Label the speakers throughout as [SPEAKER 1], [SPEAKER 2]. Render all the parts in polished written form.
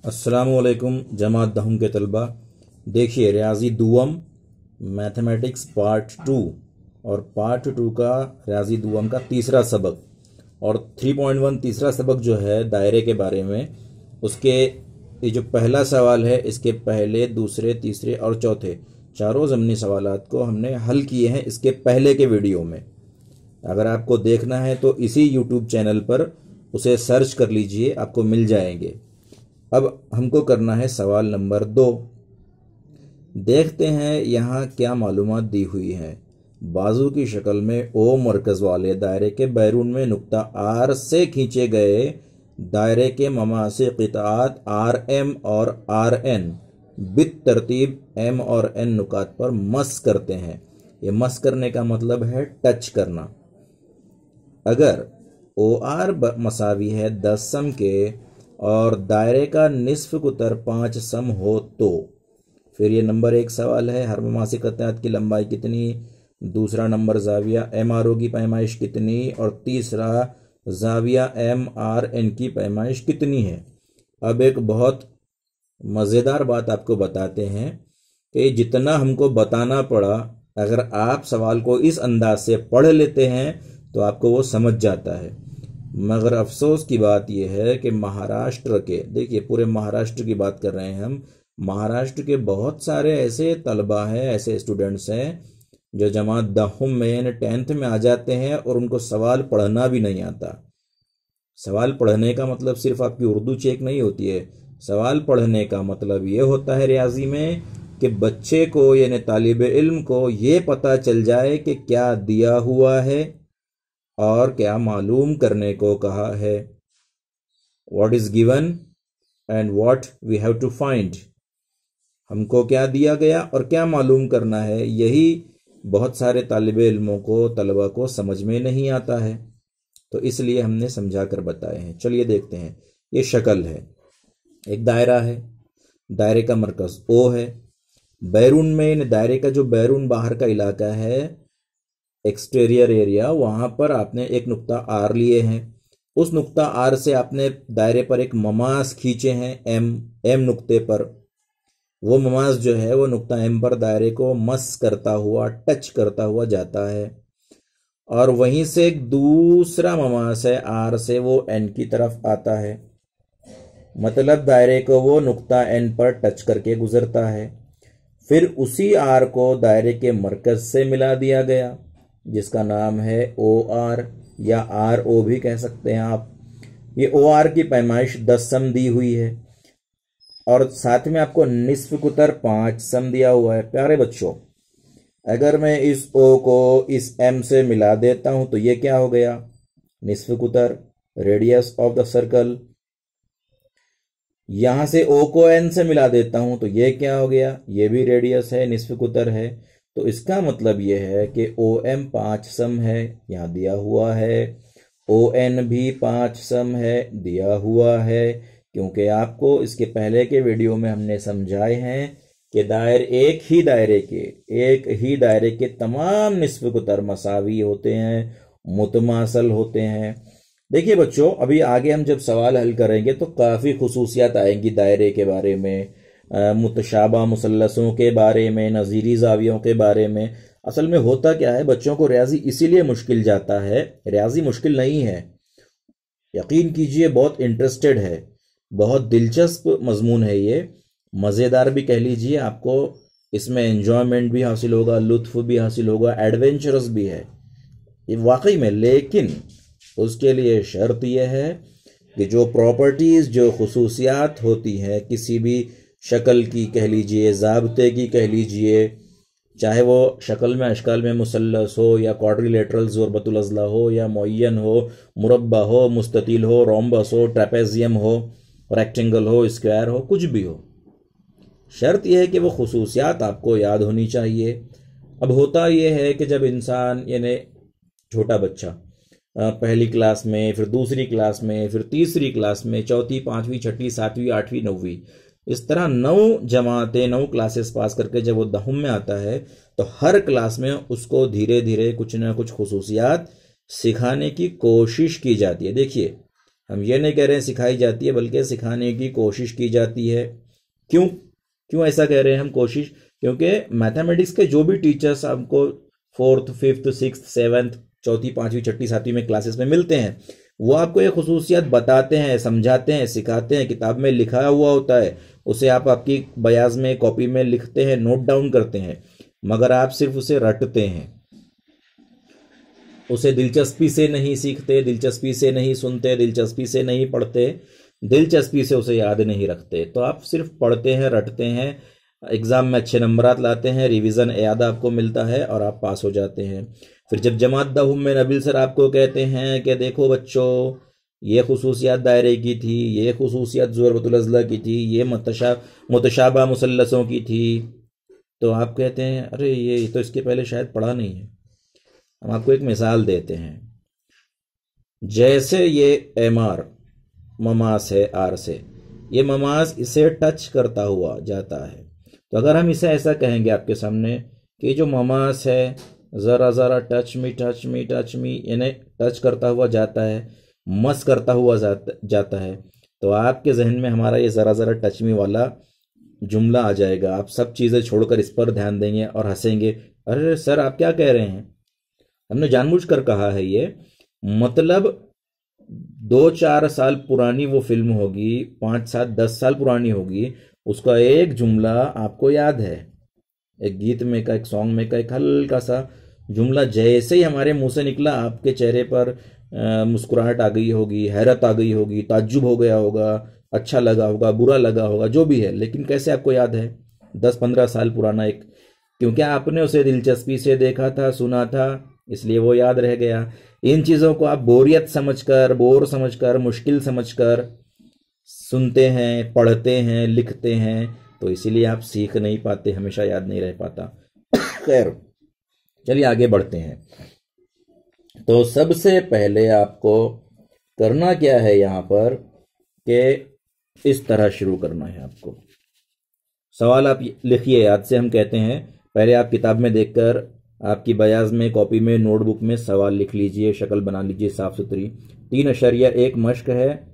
[SPEAKER 1] अस्सलामुअलैकुम जमात दहम के तलबा। देखिए रियाजी दुअम मैथमेटिक्स पार्ट 2 और पार्ट 2 का रियाजी दुअम का तीसरा सबक और 3.1 तीसरा सबक जो है दायरे के बारे में, उसके ये जो पहला सवाल है इसके पहले दूसरे तीसरे और चौथे चारों ज़मनी सवालात को हमने हल किए हैं इसके पहले के वीडियो में। अगर आपको देखना है तो इसी यूट्यूब चैनल पर उसे सर्च कर लीजिए, आपको मिल जाएंगे। अब हमको करना है सवाल नंबर 2। देखते हैं यहाँ क्या मालूमात दी हुई है। बाजू की शक्ल में ओ मरकज़ वाले दायरे के बैरून में नुक्ता आर से खींचे गए दायरे के ममासे क़िताअत आर एम और आर एन बित तरतीब एम और एन नुकात पर मस करते हैं। ये मस करने का मतलब है टच करना। अगर ओ आर मसावी है 10 सम के और दायरे का निस्फ कुतर 5 सम हो तो फिर ये नंबर 1 सवाल है, हर ममासी क़िताअत की लंबाई कितनी, दूसरा नंबर जाविया एम आर ओ की पैमाइश कितनी और तीसरा जाविया एम आर एन की पैमाइश कितनी है। अब एक बहुत मज़ेदार बात आपको बताते हैं कि जितना हमको बताना पड़ा, अगर आप सवाल को इस अंदाज से पढ़ लेते हैं तो आपको वो समझ जाता है। मगर अफसोस की बात यह है कि महाराष्ट्र के, देखिए पूरे महाराष्ट्र की बात कर रहे हैं हम, महाराष्ट्र के बहुत सारे ऐसे तलबा हैं, ऐसे स्टूडेंट्स हैं जो जमात दहम में यानी 10th में आ जाते हैं और उनको सवाल पढ़ना भी नहीं आता। सवाल पढ़ने का मतलब सिर्फ आपकी उर्दू चेक नहीं होती है, सवाल पढ़ने का मतलब ये होता है रियाजी में कि बच्चे को यानी तालिब इल्म को ये पता चल जाए कि क्या दिया हुआ है और क्या मालूम करने को कहा है। What is given and what we have to find. हमको क्या दिया गया और क्या मालूम करना है, यही बहुत सारे तालिब इल्मों को, तलबा को समझ में नहीं आता है, तो इसलिए हमने समझा कर बताए हैं। चलिए देखते हैं। ये शक्ल है, एक दायरा है, दायरे का मरकज़ ओ है, बैरून में दायरे का जो बैरून बाहर का इलाका है, एक्सटीरियर एरिया, वहां पर आपने एक नुक्ता आर लिए हैं। उस नुक्ता आर से आपने दायरे पर एक ममास खींचे हैं एम नुक्ते पर। वो ममास जो है वो नुक्ता एम पर दायरे को मस करता हुआ, टच करता हुआ जाता है और वहीं से एक दूसरा ममास है आर से, वो एन की तरफ आता है। मतलब दायरे को वो नुक्ता एन पर टच करके गुजरता है। फिर उसी आर को दायरे के मरकज से मिला दिया गया जिसका नाम है ओ आर या आर ओ भी कह सकते हैं आप। ये ओ आर की पैमाइश 10 सम दी हुई है और साथ में आपको निस्फ कुतर 5 सम दिया हुआ है। प्यारे बच्चों, अगर मैं इस ओ को इस एम से मिला देता हूं तो ये क्या हो गया, निस्फ कुतर, रेडियस ऑफ द सर्कल। यहां से ओ को एन से मिला देता हूं तो ये क्या हो गया, ये भी रेडियस है, निस्फ कुतर है। तो इसका मतलब यह है कि ओ एम 5 सम है, यहाँ दिया हुआ है, ओ एन भी 5 सम है, दिया हुआ है। क्योंकि आपको इसके पहले के वीडियो में हमने समझाए हैं कि एक ही दायरे के तमाम निस्फ कुतर मसावी होते हैं, मुतमासल होते हैं। देखिए बच्चों, अभी आगे हम जब सवाल हल करेंगे तो काफ़ी खुसूसियात आएंगी दायरे के बारे में, मुतशाबा मुसल्लसों के बारे में, नज़ीरी जावियों के बारे में। असल में होता क्या है, बच्चों को रियाजी इसीलिए मुश्किल जाता है। रियाजी मुश्किल नहीं है, यकीन कीजिए, बहुत इंटरेस्टेड है, बहुत दिलचस्प मजमून है ये, मज़ेदार भी कह लीजिए। आपको इसमें एंजॉयमेंट भी हासिल होगा, लुत्फ भी हासिल होगा, एडवेंचरस भी है ये वाकई में। लेकिन उसके लिए शर्त यह है कि जो प्रॉपर्टीज़, जो खुसूसियात होती हैं किसी भी शक्ल की कह लीजिए, ज़ाब्ते की कह लीजिए, चाहे वो शक्ल में अशकाल में मुसल्लस हो या क्वाड्रिलेटरल ज़ुरबतुल अज़ला हो या मुअय्यन हो, मुरब्बा हो, मुस्ततील हो, रोम्बस हो, ट्रेपेजियम हो, रेक्टेंगल हो, स्क्वायर हो, कुछ भी हो, शर्त यह है कि वो खुसूसियात आपको याद होनी चाहिए। अब होता यह है कि जब इंसान यानी छोटा बच्चा पहली क्लास में, फिर दूसरी क्लास में, फिर तीसरी क्लास में, चौथी, पाँचवीं, छठी, सातवीं, आठवीं, नौवीं, इस तरह 9 क्लासेस पास करके जब वो दहम में आता है तो हर क्लास में उसको धीरे धीरे कुछ ना कुछ खुसूसियात सिखाने की कोशिश की जाती है। देखिए हम ये नहीं कह रहे हैं सिखाई जाती है, बल्कि सिखाने की कोशिश की जाती है। क्यों क्यों ऐसा कह रहे हैं हम कोशिश? क्योंकि मैथमेटिक्स के जो भी टीचर्स आपको 4th 5th 6th 7th चौथी 5वीं 6ठी 7वीं में क्लासेस में मिलते हैं, वो आपको ये खुसूसियत बताते हैं, समझाते हैं, सिखाते हैं, किताब में लिखा हुआ होता है, उसे आप आपकी बयाज में कॉपी में लिखते हैं, नोट डाउन करते हैं, मगर आप सिर्फ उसे रटते हैं, उसे दिलचस्पी से नहीं सीखते, दिलचस्पी से नहीं सुनते, दिलचस्पी से नहीं पढ़ते, दिलचस्पी से उसे याद नहीं रखते। तो आप सिर्फ पढ़ते हैं, रटते हैं, एग्जाम में अच्छे नंबरात लाते हैं, रिवीजन याद आपको मिलता है और आप पास हो जाते हैं। फिर जब जमात दहुम में नबील सर आपको कहते हैं कि देखो बच्चों, ये खुसूसियात दायरे की थी, ये खुसूसियात ज़ुरबतुल अज़ला की थी, ये मुतशाबा मुसल्लसों की थी, तो आप कहते हैं अरे ये तो इसके पहले शायद पढ़ा नहीं है। हम आपको एक मिसाल देते हैं। जैसे ये एमआर ममास है आर से, ये ममास इसे टच करता हुआ जाता है, तो अगर हम इसे ऐसा कहेंगे आपके सामने कि जो ममास है ज़रा ज़रा touch me touch me touch me, यानी टच करता हुआ जाता है, मस करता हुआ जाता है, तो आपके जहन में हमारा ये ज़रा ज़रा टच मी वाला जुमला आ जाएगा। आप सब चीज़ें छोड़कर इस पर ध्यान देंगे और हंसेंगे, अरे सर आप क्या कह रहे हैं, हमने जानबूझकर कहा है ये। मतलब 2-4 साल पुरानी वो फिल्म होगी, 5-7-10 साल पुरानी होगी, उसका एक जुमला आपको याद है, एक गीत में का, एक सॉन्ग में का एक हल्का सा जुमला जैसे ही हमारे मुंह से निकला, आपके चेहरे पर मुस्कुराहट आ गई होगी, हैरत आ गई होगी, ताज्जुब हो गया होगा, अच्छा लगा होगा, बुरा लगा होगा, जो भी है, लेकिन कैसे आपको याद है? 10-15 साल पुराना एक, क्योंकि आपने उसे दिलचस्पी से देखा था, सुना था, इसलिए वो याद रह गया। इन चीज़ों को आप बोरियत समझकर, बोर समझकर, मुश्किल समझकर सुनते हैं, पढ़ते हैं, लिखते हैं, तो इसीलिए आप सीख नहीं पाते, हमेशा याद नहीं रह पाता। खैर चलिए आगे बढ़ते हैं। तो सबसे पहले आपको करना क्या है यहाँ पर कि इस तरह शुरू करना है आपको। सवाल आप लिखिए याद से, हम कहते हैं पहले आप किताब में देखकर आपकी बयाज में, कॉपी में, नोटबुक में सवाल लिख लीजिए, शक्ल बना लीजिए साफ सुथरी। 3.1 मश्क है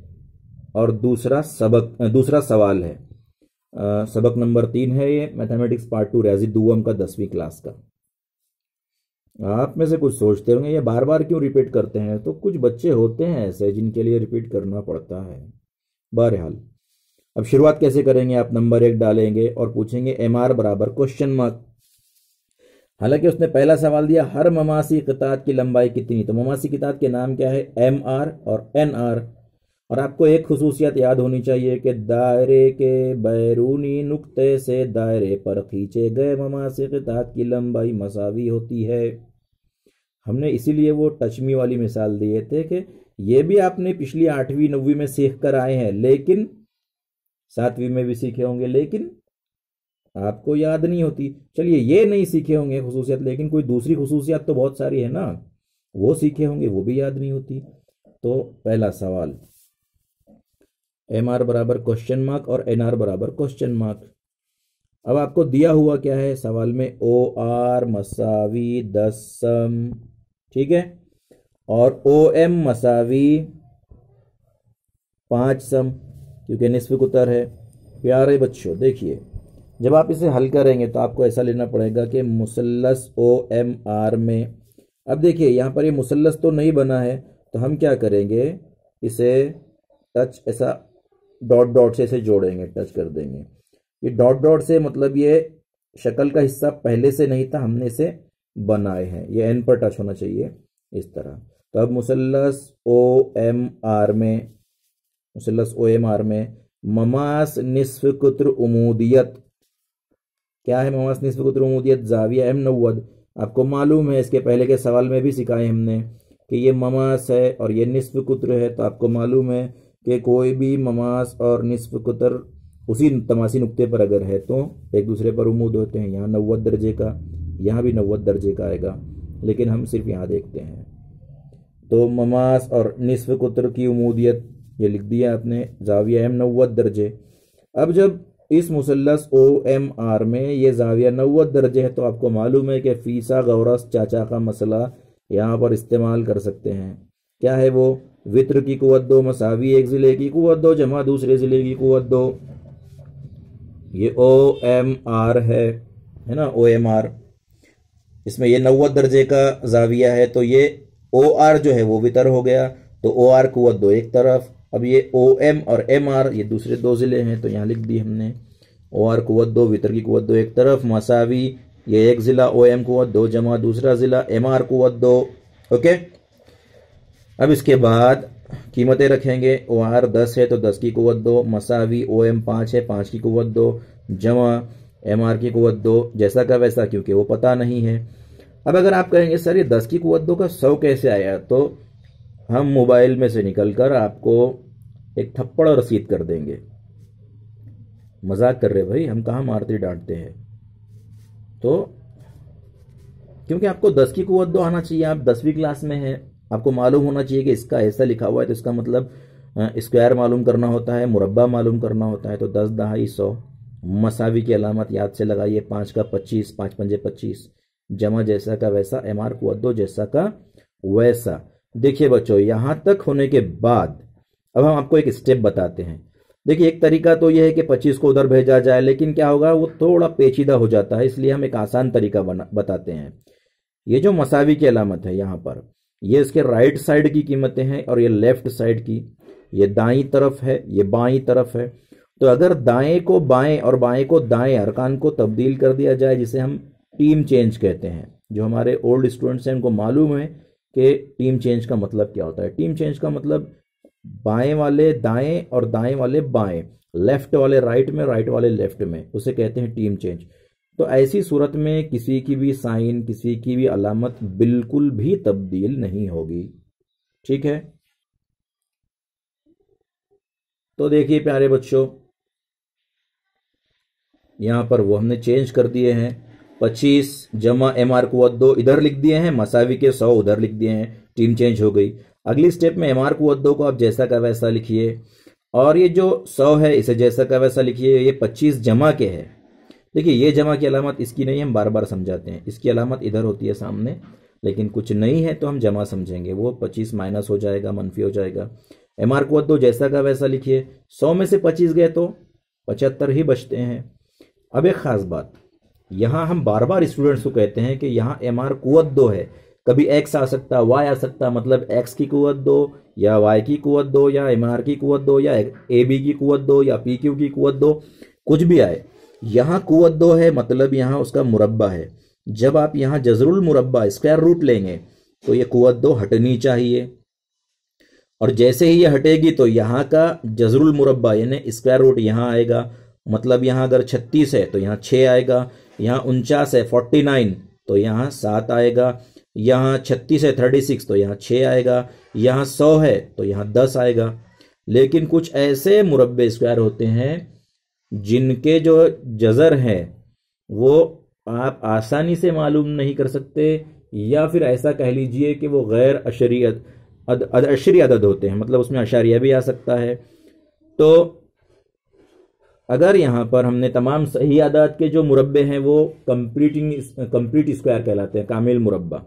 [SPEAKER 1] और दूसरा सवाल है। सबक नंबर 3 है ये, मैथमेटिक्स पार्ट 2 रियाजी दुआम का 10वीं क्लास का। आप में से कुछ सोचते होंगे ये बार बार क्यों रिपीट करते हैं, तो कुछ बच्चे होते हैं ऐसे जिनके लिए रिपीट करना पड़ता है। बहरहाल अब शुरुआत कैसे करेंगे, आप नंबर 1 डालेंगे और पूछेंगे MR बराबर क्वेश्चन मार्क। हालांकि उसने पहला सवाल दिया हर ममासी क़ितात की लंबाई कितनी, तो ममासी क़ितात के नाम क्या है, MR और NR। और आपको एक खुसूसियत याद होनी चाहिए कि दायरे के बैरूनी नुक्ते से दायरे पर खींचे गए ममासी क़ितात की लंबाई मसावी होती है। हमने इसीलिए वो टचमी वाली मिसाल दिए थे कि ये भी आपने पिछली 8वीं 9वीं में सीख कर आए हैं, लेकिन 7वीं में भी सीखे होंगे, लेकिन आपको याद नहीं होती। चलिए ये नहीं सीखे होंगे खुसूसियत, लेकिन कोई दूसरी खुसूसियत तो बहुत सारी है ना, वो सीखे होंगे, वो भी याद नहीं होती। तो पहला सवाल MR बराबर क्वेश्चन मार्क और NR बराबर क्वेश्चन मार्क। अब आपको दिया हुआ क्या है सवाल में, OR मसावी 10 सम, ठीक है, और OM मसावी 5 सम, क्योंकि निस्फ उत्तर है। प्यारे बच्चों देखिए, जब आप इसे हल करेंगे तो आपको ऐसा लेना पड़ेगा कि मुसल्लस OMR में, अब देखिए यहाँ पर ये मुसल्लस तो नहीं बना है, तो हम क्या करेंगे, इसे टच ऐसा डॉट डॉट से इसे जोड़ेंगे, टच कर देंगे। ये डॉट डॉट से मतलब ये शक्ल का हिस्सा पहले से नहीं था, हमने इसे बनाए हैं, ये एन पर टच होना चाहिए इस तरह। तो अब मुसल्लस OMR में, मुसल्लस OMR में ममास निस्फ कुत्र उमूदियत, क्या है ममास निस्फ कुत्र उमूदियत, जाविया M90। आपको मालूम है, इसके पहले के सवाल में भी सिखाए हमने कि ये ममास है और ये निस्फ कुत्र है, तो आपको मालूम है कि कोई भी ममास और निस्फ कुतर उसी तमासी नुक्ते पर अगर है तो एक दूसरे पर उमूद होते हैं। यहाँ 90 दर्जे का, यहाँ भी 90 दर्जे का आएगा, लेकिन हम सिर्फ यहाँ देखते हैं। तो ममास और निस्फ कुतर की उमूदियत ये लिख दिया आपने, जाविया M90 दर्जे। अब जब इस मुसल्लस OMR में ये जाविया 90 दर्जे है, तो आपको मालूम है कि फीसा गौरस चाचा का मसला यहाँ पर इस्तेमाल कर सकते हैं। क्या है वो, वित्र की कुव्वत 2 मसावी एक जिले की कुव्वत 2 जमा दूसरे जिले की कुव्वत 2। ये OMR है ना, OMR। इसमें ये 90 दर्जे का जाविया है, तो ये OR जो है वो वितर हो गया, तो OR कुव्वत 2 एक तरफ। अब ये OM और MR ये दूसरे 2 जिले हैं, तो यहाँ लिख दी हमने OR कुव्वत 2 वितर की कुव्वत 2 एक तरफ, मसावी ये एक जिला OM कुव्वत 2 जमा दूसरा जिला MR कुव्वत 2। ओके, अब इसके बाद कीमतें रखेंगे। OR 10 है तो 10 की कुव्वत 2, मसावी OM 5 है 5 की कुव्वत 2 जमा MR की कुव्वत 2, जैसा का वैसा, क्योंकि वो पता नहीं है। अब अगर आप कहेंगे सर ये 10 की कुव्वत 2 का 100 कैसे आया, तो हम मोबाइल में से निकलकर आपको एक थप्पड़ और रसीद कर देंगे। मजाक कर रहे भाई, हम कहाँ मारते डांटते हैं। तो क्योंकि आपको 10 की कुव्वत 2 आना चाहिए, आप 10वीं क्लास में हैं, आपको मालूम होना चाहिए कि इसका ऐसा लिखा हुआ है तो इसका मतलब स्क्वायर मालूम करना होता है, मुरब्बा मालूम करना होता है। तो 10 दहाई 100, मसावी की अलामत याद से लगाइए, 5 का 25, 5 पंजे 25 जमा जैसा का वैसा, MR कुव्वत 2 जैसा का वैसा। देखिए बच्चों, यहां तक होने के बाद अब हम आपको एक स्टेप बताते हैं। देखिए एक तरीका तो यह है कि 25 को उधर भेजा जाए, लेकिन क्या होगा वो थोड़ा पेचीदा हो जाता है, इसलिए हम एक आसान तरीका बताते हैं। ये जो मसावी की अलामत है यहाँ पर, ये इसके राइट साइड की कीमतें हैं और ये लेफ्ट साइड की, ये दाईं तरफ है ये बाईं तरफ है। तो अगर दाएं को बाएं और बाएं को दाएं अरकान को तब्दील कर दिया जाए, जिसे हम टीम चेंज कहते हैं, जो हमारे ओल्ड स्टूडेंट्स हैं उनको मालूम है कि टीम चेंज का मतलब क्या होता है। टीम चेंज का मतलब बाएं वाले दाएं और दाएं वाले बाएं, लेफ्ट वाले राइट में, राइट वाले लेफ्ट में, उसे कहते हैं टीम चेंज। तो ऐसी सूरत में किसी की भी साइन, किसी की भी अलामत बिल्कुल भी तब्दील नहीं होगी। ठीक है, तो देखिए प्यारे बच्चों, यहां पर वो हमने चेंज कर दिए हैं। 25 जमा MR कुव्वत 2 इधर लिख दिए हैं, मसावी के 100 उधर लिख दिए हैं, टीम चेंज हो गई। अगली स्टेप में MR कुव्वत 2 को आप जैसा का वैसा लिखिए, और ये जो 100 है इसे जैसा का वैसा लिखिए। ये 25 जमा के है। देखिए ये जमा की अलामत इसकी नहीं, हम बार बार समझाते हैं, इसकी अलामत इधर होती है सामने, लेकिन कुछ नहीं है तो हम जमा समझेंगे, वो 25 माइनस हो जाएगा, मनफी हो जाएगा। MR कुव्वत 2 जैसा का वैसा लिखिए। 100 में से 25 गए तो 75 ही बचते हैं। अब एक खास बात, यहां हम बार बार स्टूडेंट्स को कहते हैं कि यहाँ MR कुव्वत 2 है, कभी X आ सकता, Y आ सकता, मतलब X की कुव्वत 2 या Y की कुव्वत 2 या MR की कुव्वत 2 या AB की कुव्वत 2 या PQ की कुव्वत 2, कुछ भी आए। यहाँ कुव्वत 2 है मतलब यहाँ उसका मुरब्बा है। जब आप यहाँ जजरुल मुरब्बा स्क्वायर रूट लेंगे तो ये कुव्वत 2 हटनी चाहिए, और जैसे ही ये हटेगी तो यहाँ का जजरुल मुरब्बा यानी स्क्वायर रूट यहाँ आएगा, मतलब यहाँ अगर 36 है तो यहाँ 6 आएगा, यहाँ 49 है 49 तो यहाँ 7 आएगा, यहाँ 36 है 36 तो यहाँ 6 आएगा, यहाँ 100 है तो यहाँ 10 आएगा। लेकिन कुछ ऐसे मुरब्बे स्क्वायर होते हैं जिनके जो जजर हैं वो आप आसानी से मालूम नहीं कर सकते, या फिर ऐसा कह लीजिए कि वो गैर अशरी अदद होते हैं, मतलब उसमें अशारिया भी आ सकता है। तो अगर यहाँ पर हमने तमाम सही आदात के जो मुरब्बे हैं वो कंप्लीट स्क्वायर कहलाते हैं, कामिल मुरब्बा।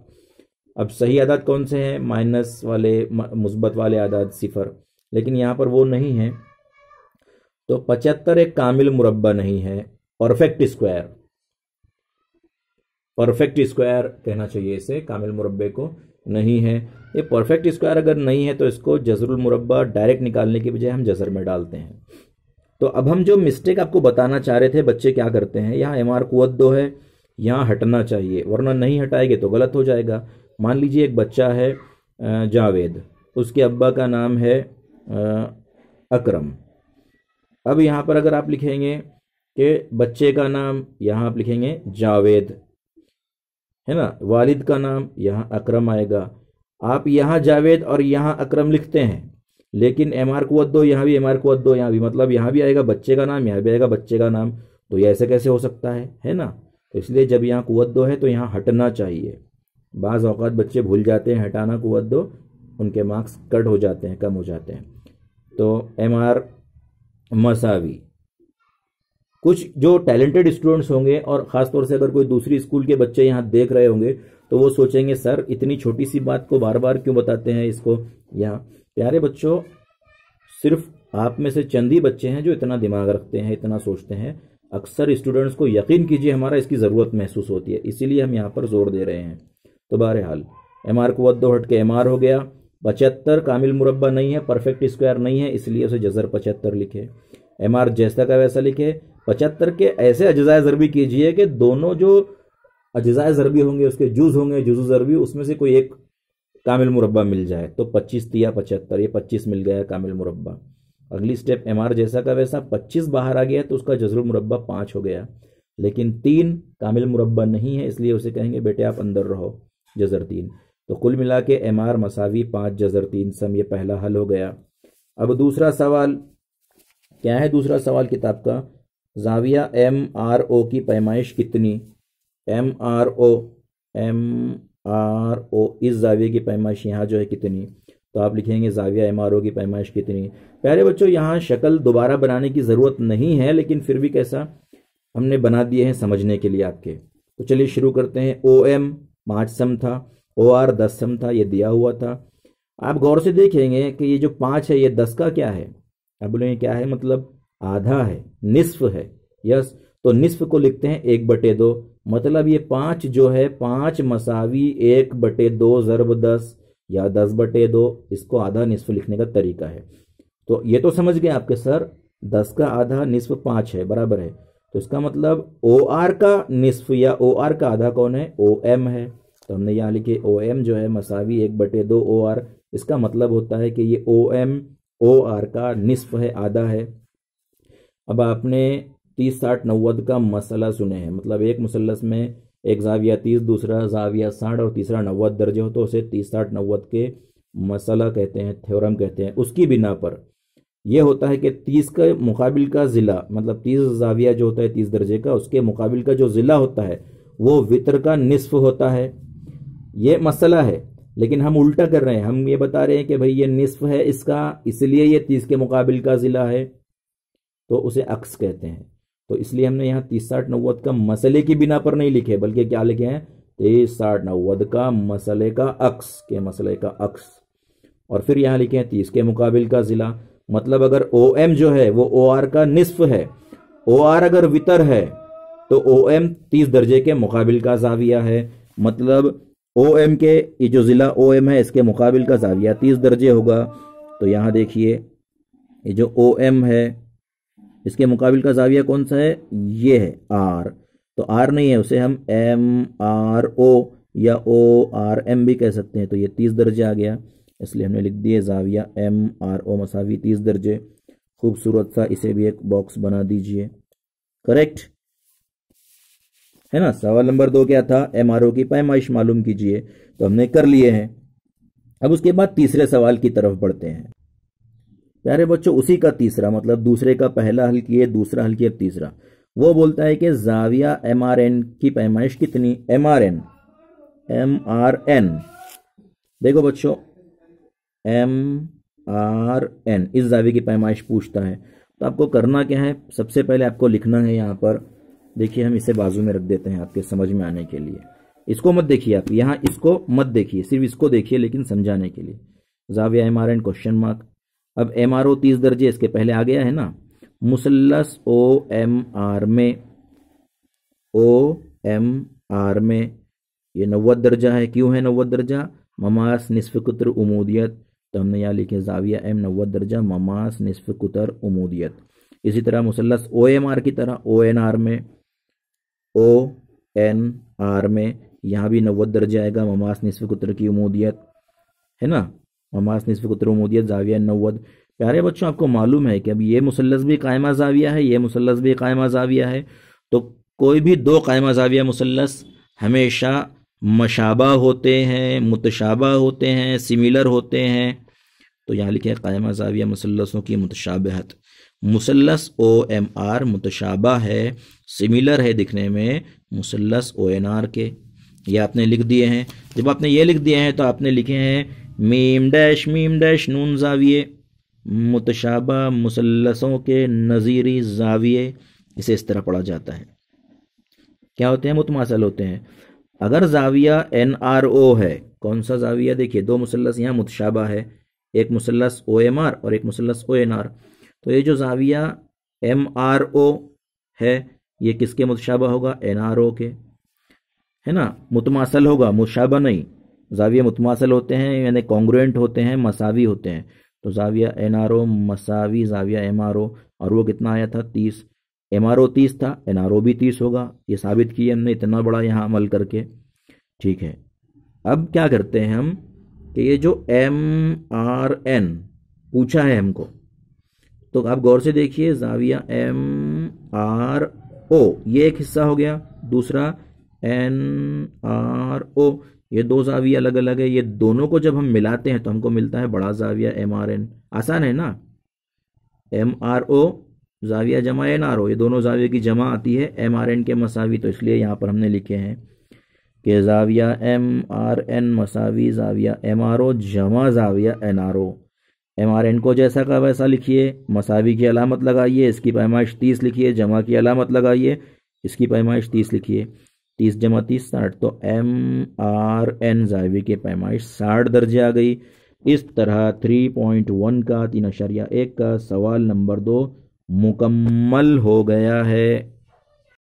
[SPEAKER 1] अब सही आदात कौन से हैं, माइनस वाले, मुस्बत वाले आदात, सिफर, लेकिन यहाँ पर वो नहीं है। तो 75 एक कामिल मुरब्बा नहीं है, परफेक्ट स्क्वायर कहना चाहिए इसे, कामिल मुरब्बे को नहीं है। ये परफेक्ट स्क्वायर अगर नहीं है तो इसको जजरुल मुरब्बा डायरेक्ट निकालने के बजाय हम जजर में डालते हैं। तो अब हम जो मिस्टेक आपको बताना चाह रहे थे, बच्चे क्या करते हैं, यहाँ MR कुव्वत 2 है, यहाँ हटना चाहिए, वरना नहीं हटाएंगे तो गलत हो जाएगा। मान लीजिए एक बच्चा है जावेद, उसके अब्बा का नाम है अकरम। अब यहाँ पर अगर आप लिखेंगे कि बच्चे का नाम, यहाँ आप लिखेंगे जावेद, है ना, वालिद का नाम यहाँ अकरम आएगा। आप यहाँ जावेद और यहाँ अकरम लिखते हैं, लेकिन MR कुव्वत 2 यहाँ भी, MR कुव्वत 2 यहाँ भी, मतलब यहाँ भी आएगा बच्चे का नाम, यहाँ भी आएगा बच्चे का नाम। तो ये ऐसे कैसे हो सकता है ना। तो इसलिए जब यहाँ कुव्वत 2 है तो यहाँ हटना चाहिए। बाज़ औक़ात बच्चे भूल जाते हैं हटाना कुव्वत 2, उनके मार्क्स कट हो जाते हैं, कम हो जाते हैं। तो MR मसावी कुछ जो टैलेंटेड स्टूडेंट्स होंगे और ख़ासतौर से अगर कोई दूसरी स्कूल के बच्चे यहाँ देख रहे होंगे तो वो सोचेंगे सर इतनी छोटी सी बात को बार बार क्यों बताते हैं इसको यहाँ। प्यारे बच्चों, सिर्फ आप में से चंद ही बच्चे हैं जो इतना दिमाग रखते हैं, इतना सोचते हैं। अक्सर स्टूडेंट्स को यकीन कीजिए हमारा इसकी ज़रूरत महसूस होती है, इसीलिए हम यहाँ पर जोर दे रहे हैं। तो बहरहाल MR को वद 2 हट के MR हो गया। 75 कामिल मुरब्बा नहीं है, परफेक्ट स्क्वायर नहीं है, इसलिए उसे जज़र 75 लिखे। MR जैसा का वैसा लिखे। 75 के ऐसे अज्जाए ज़रबी कीजिए कि दोनों जो अज्जाए ज़रबी होंगे उसके जुज़ होंगे, जुज़ ज़रबी, उसमें से कोई एक कामिल मुरब्बा मिल जाए। तो 25 तिया 75, ये 25 मिल गया कामिल मुरब्बा। अगली स्टेप MR जैसा का वैसा, 25 बाहर आ गया तो उसका जज़रुल मुरब्बा 5 हो गया, लेकिन 3 कामिल मुरब्बा नहीं है, इसलिए उसे कहेंगे बेटे आप अंदर रहो, जज़र 3। तो कुल मिला के MR मसावी 5 जज़र 3 सम, ये पहला हल हो गया। अब दूसरा सवाल क्या है? दूसरा सवाल किताब का, ज़ाविया MRO की पैमाइश कितनी? MRO इस ज़ाविये की पैमाइश यहाँ जो है कितनी? तो आप लिखेंगे ज़ाविया MRO की पैमाइश कितनी। प्यारे बच्चों, यहाँ शक्ल दोबारा बनाने की ज़रूरत नहीं है, लेकिन फिर भी कैसा हमने बना दिए हैं समझने के लिए आपके। तो चलिए शुरू करते हैं। OM 5 सम था, OR 10 सम था, ये दिया हुआ था। आप गौर से देखेंगे कि ये जो 5 है ये 10 का क्या है? आप बोलेंगे क्या है? मतलब आधा है, निस्फ है। यस, तो निस्फ को लिखते हैं 1/2, मतलब ये 5 जो है 5 मसावी 1/2 ज़रब 10 या 10/2, इसको आधा निस्फ लिखने का तरीका है। तो ये तो समझ गए आपके सर, 10 का आधा निस्फ 5 है, बराबर है। तो इसका मतलब OR का निस्फ या OR का आधा कौन है? OM है। तो हमने यहाँ लिखे OM जो है मसावी 1/2 OR, इसका मतलब होता है कि ये OM OR का निस्फ है, आधा है। अब आपने 30 60 90 का मसला सुने हैं, मतलब एक मुसल्लस में एक ज़ाविया 30, दूसरा ज़ाविया 60 और तीसरा 90 दर्जे हो, तो उसे 30 60 90 के मसला कहते हैं, थ्योरम कहते हैं। उसकी बिना पर यह होता है कि 30 के मुकाबिल का ज़िला, मतलब 30 ज़ाविया जो होता है 30 दर्जे का, उसके मुकाबिल का जो ज़िला होता है वो वितर का निस्फ होता है। ये मसला है, लेकिन हम उल्टा कर रहे हैं। हम ये बता रहे हैं कि भाई ये निस्फ है इसका, इसलिए ये 30 के मुकाबिल का ज़िला है, तो उसे अक्स कहते हैं। तो इसलिए हमने यहाँ 30 60 90 का मसले की बिना पर नहीं लिखे, बल्कि क्या लिखे हैं? 30 60 90 का मसले का अक्स, के मसले का अक्स। और फिर यहाँ लिखे हैं 30 के मुकाबिल का ज़िला, मतलब अगर OM जो है वो OR का निस्फ है, OR अगर वितर है तो OM 30 दर्जे के मुकाबिल का ज़ाविया है, मतलब OM के ये जो ज़िला OM है इसके मुकाबिल का ज़ाविया 30 दर्जे होगा। तो यहाँ देखिए ये जो OM है इसके मुकाबिल का ज़ाविया कौन सा है? ये है R। तो R नहीं है, उसे हम MRO या ORM भी कह सकते हैं। तो ये 30 दर्जे आ गया, इसलिए हमने लिख दिए ज़ाविया MRO मसावी 30 दर्जे। खूबसूरत सा इसे भी एक बॉक्स बना दीजिए। करेक्ट है ना? सवाल नंबर 2 क्या था? MRO की पैमाइश मालूम कीजिए। तो हमने कर लिए हैं। अब उसके बाद तीसरे सवाल की तरफ बढ़ते हैं। प्यारे बच्चों, उसी का तीसरा, मतलब दूसरे का पहला हल किए, दूसरा हल किए, तीसरा वो बोलता है कि ज़ाविया MRN की पैमाइश कितनी? MRN देखो बच्चों, MRN इस ज़ाविये की पैमाइश पूछता है। तो आपको करना क्या है? सबसे पहले आपको लिखना है यहाँ पर, देखिए हम इसे बाजू में रख देते हैं आपके समझ में आने के लिए। इसको मत देखिए आप, यहाँ इसको मत देखिए, सिर्फ इसको देखिए, लेकिन समझाने के लिए। ज़ाविया MRN क्वेश्चन मार्क। अब MRO 30 दर्जे इसके पहले आ गया है ना। मुसल्लस OMR में ये 90 दर्जा है। क्यों है 90 दर्जा? ममास निस्फ कुतर उमूदियत। तो हमने यहाँ लिखे ज़ाविया M 90 दर्जा, ममास निस्फ कुतर उमूदियत। इसी तरह मुसल्लस OMR की तरह ONR में यहाँ भी 90 दर्जे आएगा, ममास निस्फ कुतर की उमूदियत है ना, ममास निस्फ कुतर उमूदियत ज़ाविया 90। प्यारे बच्चों, आपको मालूम है कि अब ये मुसल्लस भी कायमा ज़ाविया है, ये मुसल्लस भी कायमा ज़ाविया है। तो कोई भी दो कायमा ज़ाविया मुसल्लस हमेशा मशाबा होते हैं, मुतशाबा होते हैं, सिमिलर होते हैं। तो यहाँ लिखे कायमा ज़ाविया मुसल्लसों की मुतशाबहत। मुसल्लस OMR मुतशाबा है, सिमिलर है दिखने में मुसल्लस ONR के। ये आपने लिख दिए हैं। जब आपने ये लिख दिए हैं तो आपने लिखे हैं मीम डैश नून ज़ाविये मुतशाबा मुसल्लसों के नज़ीरी ज़ाविये। इसे इस तरह पढ़ा जाता है। क्या होते हैं? मुतमासल होते हैं। अगर जाविया NRO है, कौन सा जाविया? देखिए दो मुसल्लस यहाँ मुतशाबा है, एक मुसल्लस OMR और एक मुसल्लस ONR। तो ये जो जाविया MRO है ये किसके मुतशाबा होगा? NRO के, है ना। मुतमासल होगा, मुशाबा नहीं। जाविया मुतमासल होते हैं यानी कॉन्ग्रुएंट होते हैं, मसावी होते हैं। तो जाविया NRO मसावी जाविया MRO, और वो कितना आया था? 30। MRO 30 था, NRO भी 30 होगा। ये साबित किया हमने इतना बड़ा यहाँ अमल करके। ठीक है, अब क्या करते हैं हम कि ये जो MRN पूछा है हमको, तो आप गौर से देखिए, जाविया MRO ये एक हिस्सा हो गया, दूसरा NRO, ये दो जाविया अलग अलग है। ये दोनों को जब हम मिलाते हैं तो हमको मिलता है बड़ा जाविया MRN। आसान है ना? MRO जाविया जमा NRO, ये दोनों जाविया की जमा आती है MRN के मसावी। तो इसलिए यहाँ पर हमने लिखे हैं कि जाविया MRN मसावी जाविया MRO जमा जाविया NRO। MRN को जैसा का वैसा लिखिए, मसावी की अलामत लगाइए, इसकी पैमाइश 30 लिखिए, जमा की अलामत लगाइए, इसकी पैमाइश 30 लिखिए। 30 जमा 30 60। तो MRN जाविये की पैमाइश 60 दर्जे आ गई। इस तरह 3.1 का 3.1 का सवाल नंबर 2 मुकम्मल हो गया है।